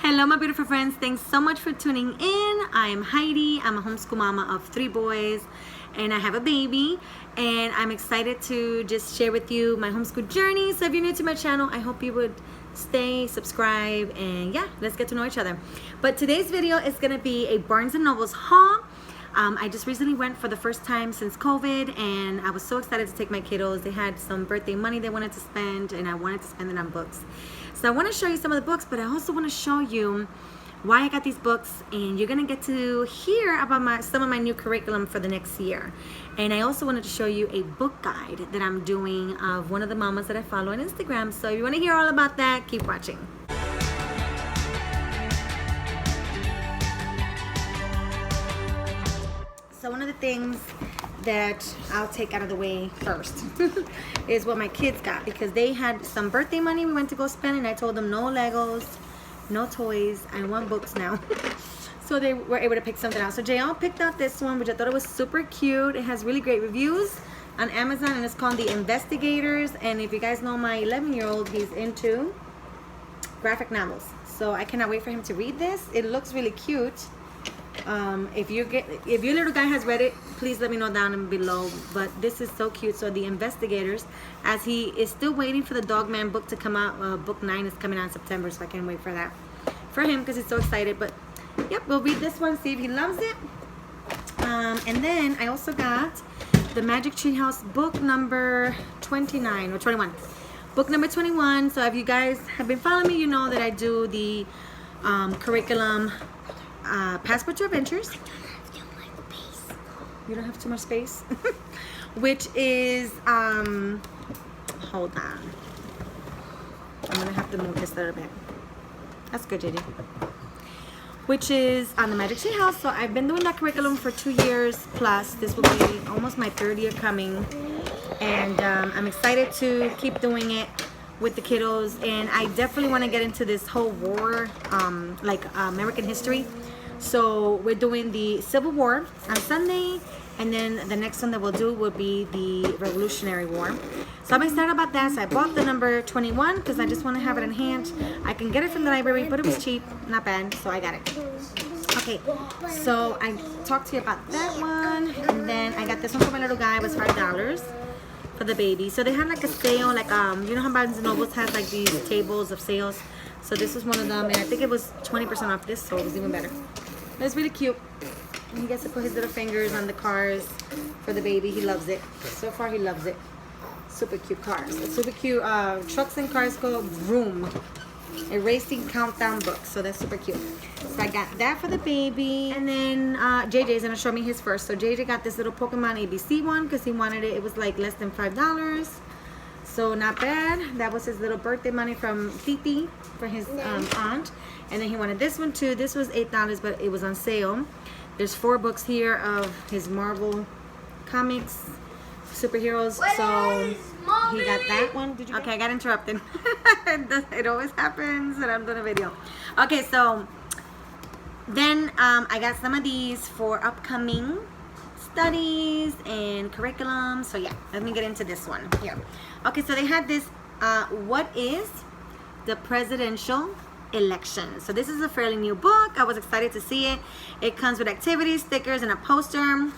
Hello my beautiful friends, thanks so much for tuning in. I am Heidi. I'm a homeschool mama of 3 boys and I have a baby, and I'm excited to just share with you my homeschool journey. So if you're new to my channel, I hope you would stay, subscribe, and yeah, let's get to know each other. But today's video is gonna be a Barnes & Noble's haul. I just recently went for the first time since COVID, and I was so excited to take my kiddos. They had some birthday money they wanted to spend, and I wanted to spend it on books. So I want to show you some of the books, but I also want to show you why I got these books, and you're going to get to hear about some of my new curriculum for the next year. And I also wanted to show you a book guide that I'm doing of one of the mamas that I follow on Instagram. So if you want to hear all about that, keep watching. So one of the things that I'll take out of the way first is what my kids got, because they had some birthday money we went to go spend, and I told them no Legos, no toys, I want books now. So they were able to pick something out. So JL picked out this one, which I thought it was super cute. It has really great reviews on Amazon, and it's called The Investigators. And if you guys know my 11-year-old, he's into graphic novels, so I cannot wait for him to read this. It looks really cute. If your little guy has read it, please let me know down below. But this is so cute. So The Investigators, as he is still waiting for the Dogman book to come out. Book 9 is coming out in September, so I can't wait for that for him because he's so excited. But yep, we'll read this one, see if he loves it. And then I also got the Magic Tree House book number 29 or 21. Book number 21. So if you guys have been following me, you know that I do the curriculum Passport to Adventures. You don't have too much space. Which is hold on, I'm gonna have to move this a little bit. That's good, JD. Which is on the Magic Tree House. So I've been doing that curriculum for 2 years plus. This will be almost my 3rd year coming, and I'm excited to keep doing it with the kiddos. And I definitely want to get into this whole war, like American history. So we're doing the Civil War on Sunday, and then the next one that we'll do will be the Revolutionary War. So I'm excited about that. So I bought the number 21 because I just want to have it in hand. I can get it from the library, but it was cheap, not bad, so I got it. Okay, so I talked to you about that one, and then I got this one for my little guy. It was $5 for the baby. So they had like a sale, like you know how Barnes & Noble has like these tables of sales. So this was one of them, and I think it was 20% off this, so it was even better. But it's really cute. And he gets to put his little fingers on the cars for the baby. He loves it. So far, he loves it. Super cute cars. It's super cute. Trucks and Cars Go Vroom. A racing countdown book. So that's super cute. So I got that for the baby. And then JJ's going to show me his first. So JJ got this little Pokemon ABC one because he wanted it. It was like less than $5. So not bad. That was his little birthday money from Titi for his aunt. And then he wanted this one too. This was $8, but it was on sale. There's 4 books here of his Marvel comics, superheroes. So he got that one. Did you? Okay, I got interrupted. It always happens when I'm doing a video. Okay, so then I got some of these for upcoming studies and curriculum. So yeah, let me get into this one here. Okay, so they had this what is the presidential election. So this is a fairly new book. I was excited to see it. It comes with activities, stickers, and a poster.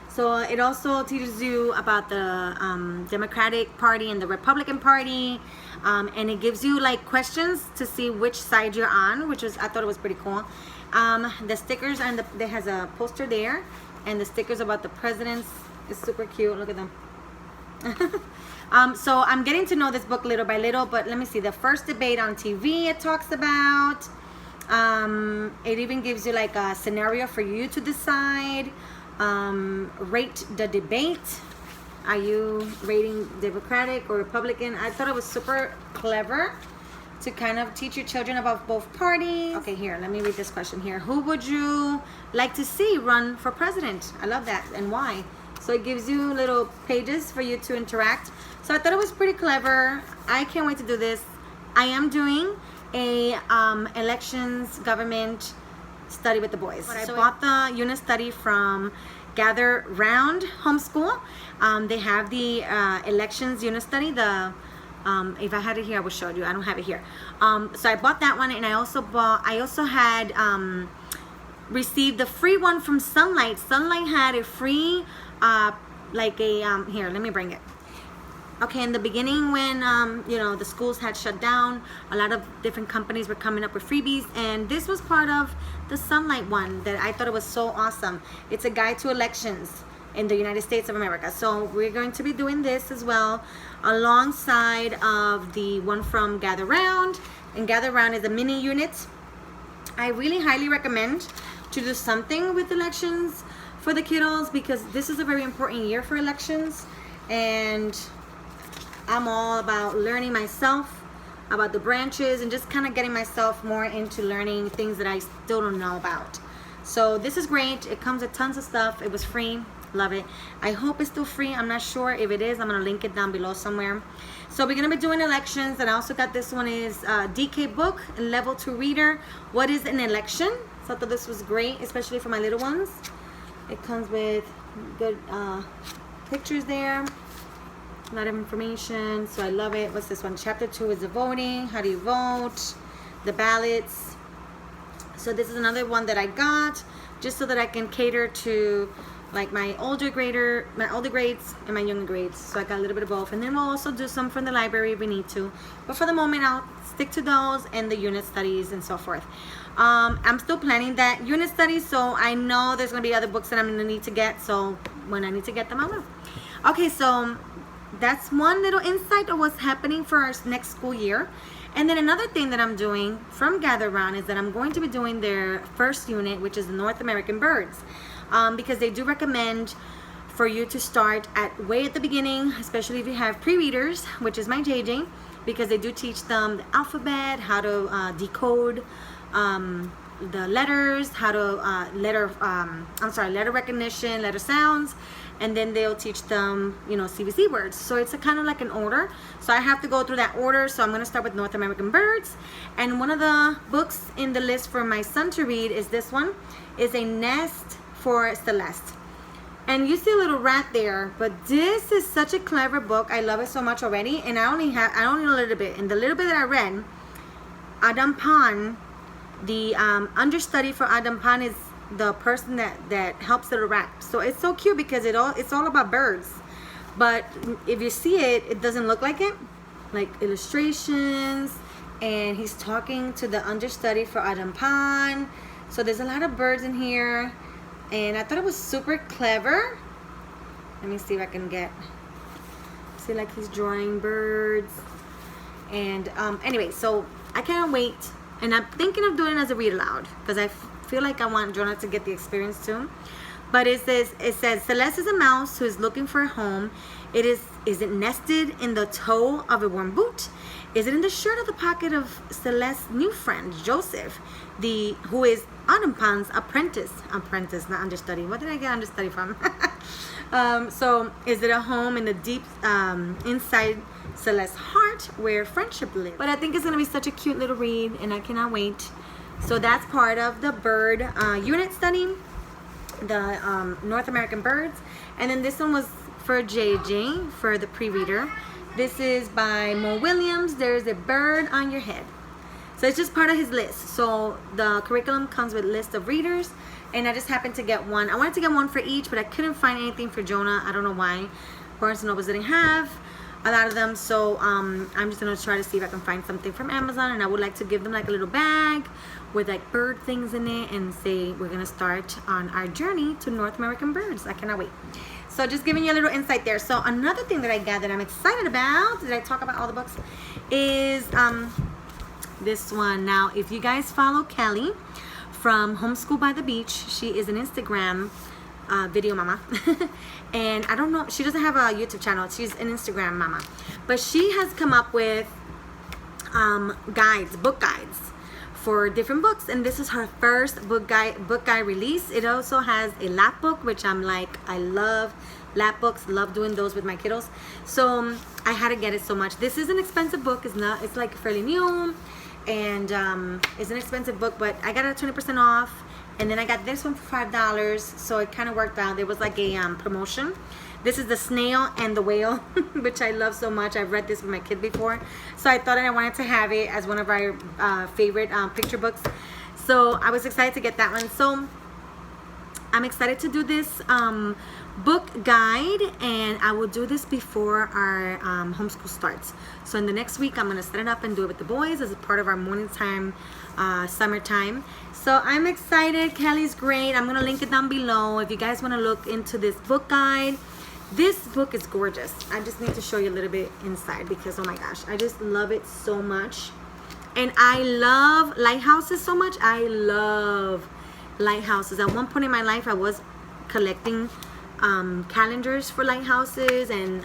So it also teaches you about the Democratic Party and the Republican Party, and it gives you like questions to see which side you're on, which was, I thought it was pretty cool. The stickers, and there has a poster there, and the stickers about the presidents is super cute. Look at them. So I'm getting to know this book little by little, but let me see. The first debate on TV it talks about. It even gives you like a scenario for you to decide. Rate the debate. Are you rating Democratic or Republican? I thought it was super clever to kind of teach your children about both parties. Okay, here, let me read this question here. Who would you like to see run for president? I love that, and why? So it gives you little pages for you to interact. So I thought it was pretty clever. I can't wait to do this. I am doing a elections government study with the boys. But I bought the unit study from Gather Round Homeschool. They have the elections unit study, the If I had it here, I would show you. I don't have it here. So I bought that one, and I also had received the free one from Sonlight. Sonlight had a free, here, let me bring it. Okay, in the beginning when, the schools had shut down, a lot of different companies were coming up with freebies, and this was part of the Sonlight one that I thought it was so awesome. It's a guide to elections in the United States of America. So we're going to be doing this as well alongside of the one from Gather Round, and Gather Round is a mini unit. I really highly recommend to do something with elections for the kiddos, because this is a very important year for elections, and I'm all about learning myself about the branches and just kind of getting myself more into learning things that I still don't know about. So this is great. It comes with tons of stuff. It was free. Love it. I hope it's still free. I'm not sure. If it is, I'm going to link it down below somewhere. So we're going to be doing elections, and I also got this one is DK book, level 2 reader. What is an election? So I thought this was great, especially for my little ones. It comes with good pictures there. A lot of information, so I love it. What's this one? Chapter 2 is the voting. How do you vote? The ballots. So this is another one that I got just so that I can cater to like my older grades and my younger grades. So I got a little bit of both, and then we'll also do some from the library if we need to. But for the moment, I'll stick to those and the unit studies and so forth. I'm still planning that unit study, so I know there's gonna be other books that I'm gonna need to get. So when I need to get them, I will. Okay, so that's one little insight of what's happening for our next school year. And then another thing that I'm doing from Gather Round is that I'm going to be doing their first unit, which is the North American birds, because they do recommend for you to start way at the beginning, especially if you have pre-readers, which is my JJ, because they do teach them the alphabet, how to decode the letters, how to letter recognition, letter sounds, and then they'll teach them, CVC words. So it's a kind of like an order. So I have to go through that order. So I'm going to start with North American birds. And one of the books in the list for my son to read is this one. Is A Nest for Celeste. And you see a little rat there, but this is such a clever book. I love it so much already. And I only know a little bit. And the little bit that I read, Adam Pan, the understudy for Adam Pan is the person that helps the rat. So it's so cute because it's all about birds, but if you see it, it doesn't look like it, like illustrations, and he's talking to the understudy for Adam Pan. So there's a lot of birds in here, and I thought it was super clever. Let me see if I can see like he's drawing birds, and anyway, so I can't wait, and I'm thinking of doing it as a read aloud because I feel like I want Jonah to get the experience too. But it says Celeste is a mouse who is looking for a home. Is it nested in the toe of a worn boot? Is it in the shirt of the pocket of Celeste's new friend Joseph, who is Adam Pan's apprentice, not understudy. What did I get understudy from? So is it a home in the deep inside Celeste's heart where friendship lives? But I think it's gonna be such a cute little read, and I cannot wait. So that's part of the bird unit study, the North American birds. And then this one was for JJ, for the pre-reader. This is by Mo Williams. There's a bird on your head. So it's just part of his list. So the curriculum comes with a list of readers, and I just happened to get one. I wanted to get one for each, but I couldn't find anything for Jonah. I don't know why. Barnes & Noble didn't have a lot of them, so I'm just gonna try to see if I can find something from Amazon. And I would like to give them like a little bag with like bird things in it and say we're gonna start on our journey to North American birds. I cannot wait. So just giving you a little insight there. So another thing that I got that I'm excited about, did I talk about all the books, is this one. Now if you guys follow Kelly from Homeschool by the Beach, she is an Instagram video mama. And I don't know, she doesn't have a YouTube channel, she's an Instagram mama, but she has come up with book guides for different books, and this is her first book guide release. It also has a lap book, which I'm like, I love lap books, love doing those with my kiddos, so I had to get it so much. This is an expensive book, it's like fairly new, and it's an expensive book, but I got it at 20% off. And then I got this one for $5, so it kind of worked out. There was like a promotion, This is The Snail and the Whale, which I love so much. I've read this with my kid before, so I thought I wanted to have it as one of our favorite picture books. So I was excited to get that one. So I'm excited to do this book guide, and I will do this before our homeschool starts. So in the next week, I'm going to set it up and do it with the boys as a part of our morning time, summertime. So I'm excited. Kelly's great. I'm going to link it down below if you guys want to look into this book guide. This book is gorgeous. I just need to show you a little bit inside because, oh my gosh, I just love it so much. And I love lighthouses so much. I love lighthouses. At one point in my life, I was collecting calendars for lighthouses and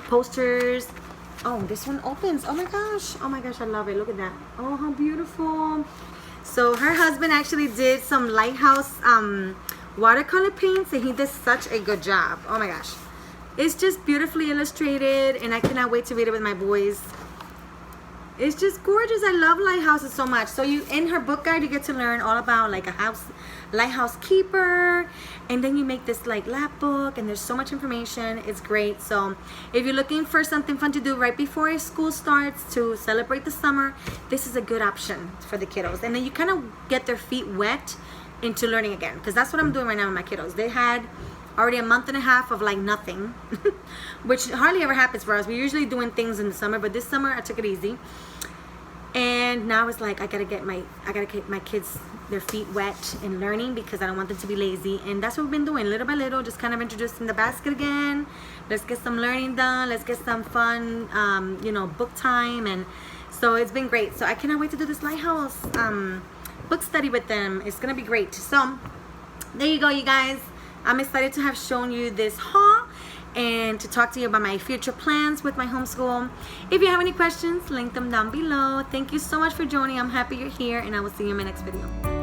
posters. Oh, this one opens. Oh my gosh, I love it. Look at that. Oh, how beautiful. So her husband actually did some lighthouse watercolor paints, and he did such a good job. Oh my gosh, it's just beautifully illustrated, and I cannot wait to read it with my boys. It's just gorgeous. I love lighthouses so much. So in her book guide, you get to learn all about like a lighthouse keeper, and then you make this like lap book, and there's so much information. It's great. So if you're looking for something fun to do right before school starts to celebrate the summer, this is a good option for the kiddos. And then you kind of get their feet wet into learning again, because that's what I'm doing right now with my kiddos. They had already a month and a half of like nothing, which hardly ever happens for us. We're usually doing things in the summer, but this summer I took it easy. And now it's like I gotta get my kids their feet wet in learning, because I don't want them to be lazy. And that's what we've been doing, little by little, just kind of introducing the basket again. Let's get some learning done. Let's get some fun, you know, book time. And so it's been great. So I cannot wait to do this lighthouse book study with them. It's gonna be great. So there you go, you guys. I'm excited to have shown you this haul and to talk to you about my future plans with my homeschool. If you have any questions, link them down below. Thank you so much for joining. I'm happy you're here, and I will see you in my next video.